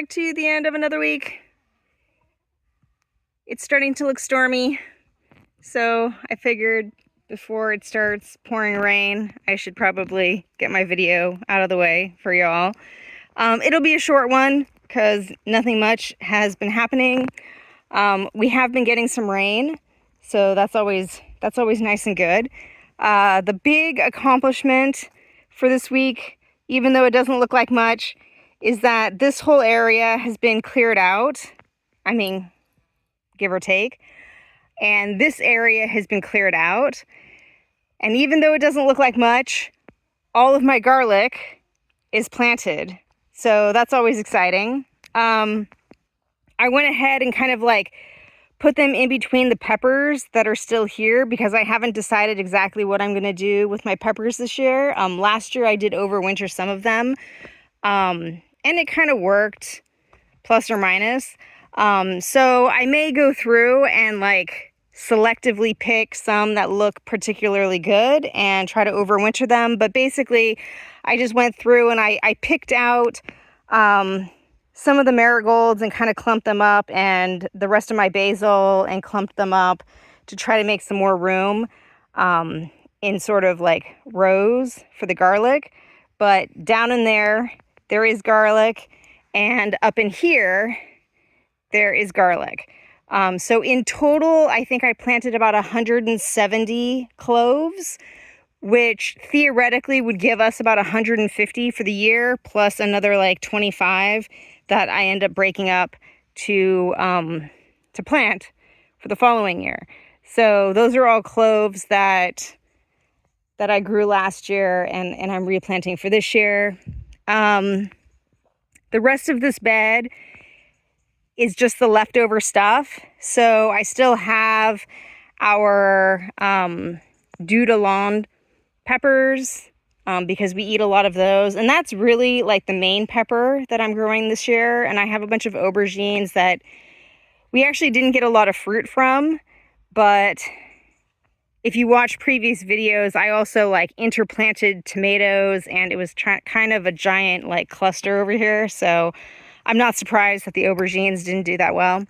back to the end of another week. It's starting to look stormy, so I figured before it starts pouring rain, I should probably get my video out of the way for y'all. It'll be a short one because nothing much has been happening. We have been getting some rain, so that's always nice and good. The big accomplishment for this week, even though it doesn't look like much, is that this whole area has been cleared out. I mean, give or take. And this area has been cleared out. And even though it doesn't look like much, all of my garlic is planted. So that's always exciting. I went ahead and kind of like put them in between the peppers that are still here because I haven't decided exactly what I'm going to do with my peppers this year. Last year I did overwinter some of them. And it kind of worked, plus or minus. So I may go through and like selectively pick some that look particularly good and try to overwinter them. But basically, I just went through and I picked out some of the marigolds and kind of clumped them up, and the rest of my basil and clumped them up to try to make some more room in sort of like rows for the garlic. But down in there is garlic, and up in here, there is garlic. So in total, I think I planted about 170 cloves, which theoretically would give us about 150 for the year, plus another like 25 that I end up breaking up to plant for the following year. So those are all cloves that I grew last year and I'm replanting for this year. The rest of this bed is just the leftover stuff. So I still have our Due de Lande peppers because we eat a lot of those. And that's really like the main pepper that I'm growing this year. And I have a bunch of aubergines that we actually didn't get a lot of fruit from. But if you watch previous videos, I also like interplanted tomatoes, and it was kind of a giant like cluster over here. So I'm not surprised that the aubergines didn't do that well.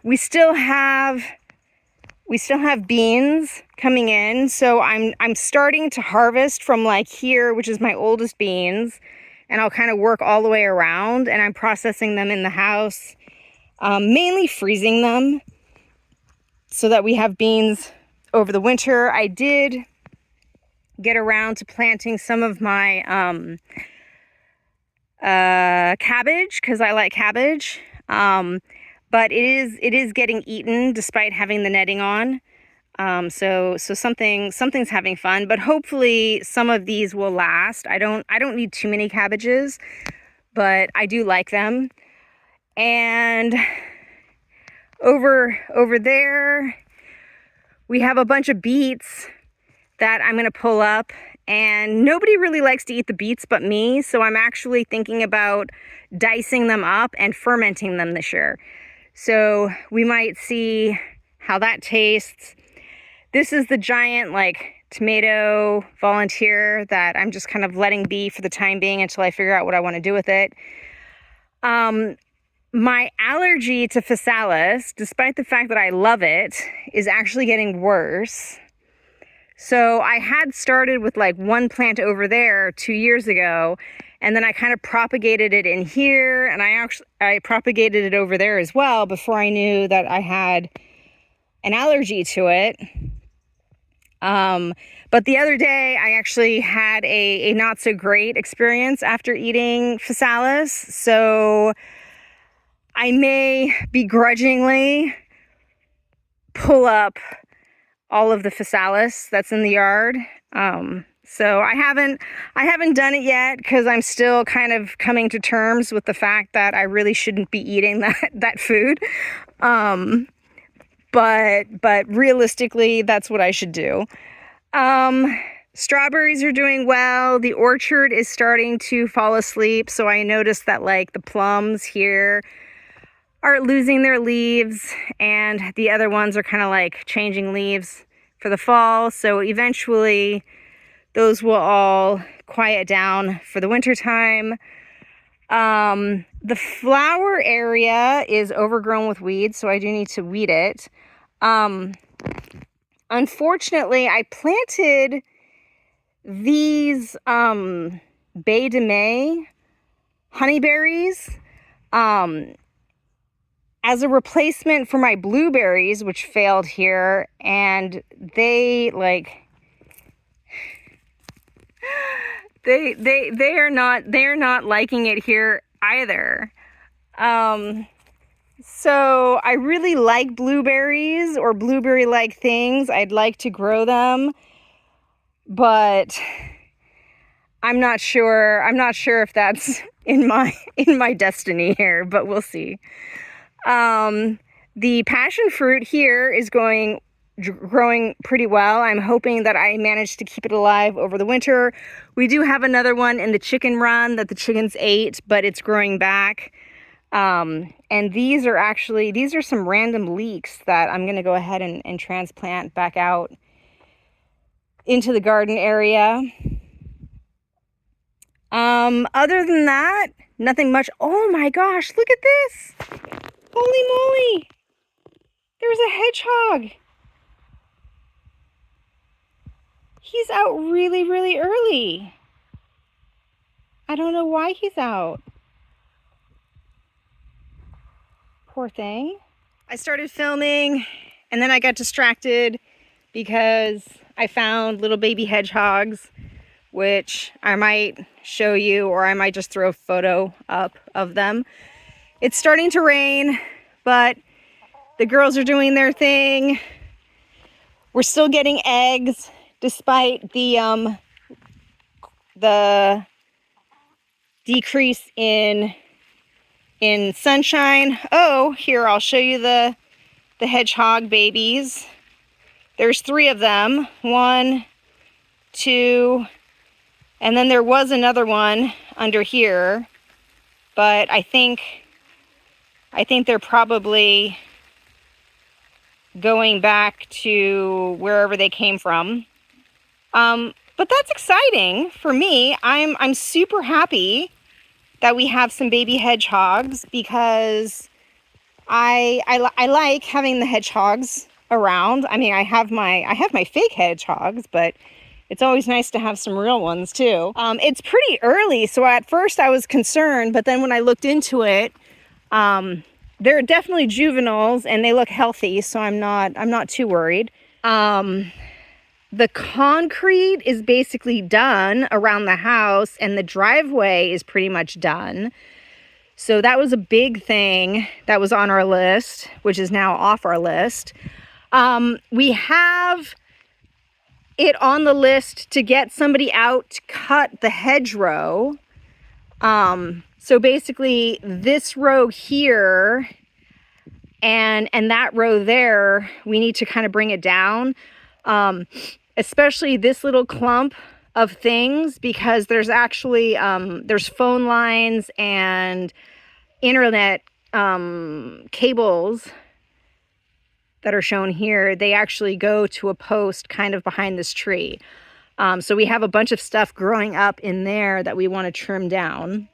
We still have beans coming in. So I'm starting to harvest from like here, which is my oldest beans, and I'll kind of work all the way around, and I'm processing them in the house, mainly freezing them so that we have beans over the winter. I did get around to planting some of my cabbage because I like cabbage, but it is getting eaten despite having the netting on. So something's having fun, but hopefully some of these will last. I don't need too many cabbages, but I do like them. And over there, we have a bunch of beets that I'm going to pull up, and nobody really likes to eat the beets but me, so I'm actually thinking about dicing them up and fermenting them this year. So we might see how that tastes. This is the giant like tomato volunteer that I'm just kind of letting be for the time being until I figure out what I want to do with it. My allergy to physalis, despite the fact that I love it, is actually getting worse. So I had started with like one plant over there 2 years ago, and then I kind of propagated it in here, and I propagated it over there as well before I knew that I had an allergy to it. But the other day I actually had a not so great experience after eating physalis, so I may begrudgingly pull up all of the physalis that's in the yard. So I haven't done it yet because I'm still kind of coming to terms with the fact that I really shouldn't be eating that food. But realistically, that's what I should do. Strawberries are doing well. The orchard is starting to fall asleep. So I noticed that like the plums here are losing their leaves, and the other ones are kind of like changing leaves for the fall. So eventually those will all quiet down for the winter time. The flower area is overgrown with weeds, so I do need to weed it. Unfortunately, I planted these Bay de Mai honeyberries as a replacement for my blueberries, which failed here, and they are not liking it here either. So I really like blueberries or blueberry-like things. I'd like to grow them, but I'm not sure if that's in my destiny here, but we'll see. The passion fruit here is growing pretty well. I'm hoping that I managed to keep it alive over the winter. We do have another one in the chicken run that the chickens ate, but it's growing back. And these are some random leeks that I'm going to go ahead and transplant back out into the garden area. Other than that, nothing much. Oh my gosh, look at this. Holy moly. There's a hedgehog. He's out really, really early. I don't know why he's out. Poor thing. I started filming and then I got distracted because I found little baby hedgehogs, which I might show you, or I might just throw a photo up of them. It's starting to rain, but the girls are doing their thing. We're still getting eggs despite the decrease in sunshine. Oh, here, I'll show you the hedgehog babies. There's 3 of them. 1, 2, and then there was another one under here, but I think they're probably going back to wherever they came from. But that's exciting for me. I'm super happy that we have some baby hedgehogs because I like having the hedgehogs around. I mean, I have my fake hedgehogs, but it's always nice to have some real ones too. It's pretty early, so at first I was concerned, but then when I looked into it, they're definitely juveniles and they look healthy, so I'm not too worried. The concrete is basically done around the house and the driveway is pretty much done. So that was a big thing that was on our list, which is now off our list. We have it on the list to get somebody out to cut the hedgerow. So basically this row here and that row there, we need to kind of bring it down. Especially this little clump of things, because there's actually, there's phone lines and internet, cables that are shown here. They actually go to a post kind of behind this tree. So we have a bunch of stuff growing up in there that we want to trim down.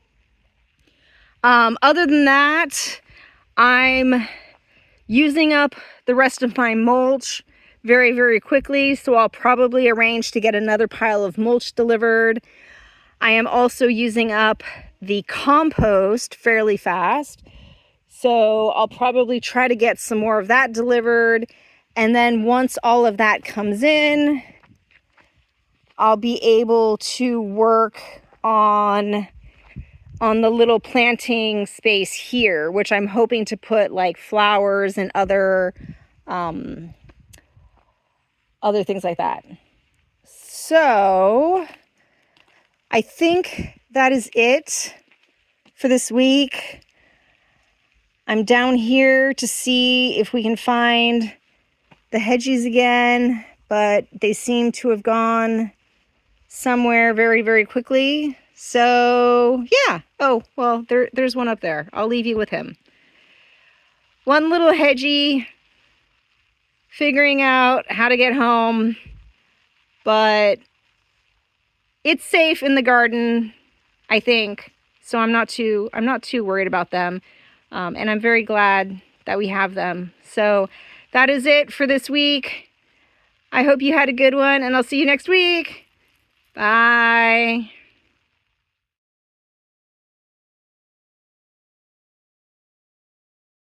Other than that, I'm using up the rest of my mulch very, very quickly, so I'll probably arrange to get another pile of mulch delivered. I am also using up the compost fairly fast, so I'll probably try to get some more of that delivered, and then once all of that comes in, I'll be able to work on the little planting space here, which I'm hoping to put like flowers and other things like that. So I think that is it for this week. I'm down here to see if we can find the hedgies again, but they seem to have gone somewhere very, very quickly. So yeah. Oh, well, there's one up there. I'll leave you with him. One little hedgie figuring out how to get home, but it's safe in the garden, I think. so I'm not too worried about them. And I'm very glad that we have them. So that is it for this week. I hope you had a good one, and I'll see you next week. Bye.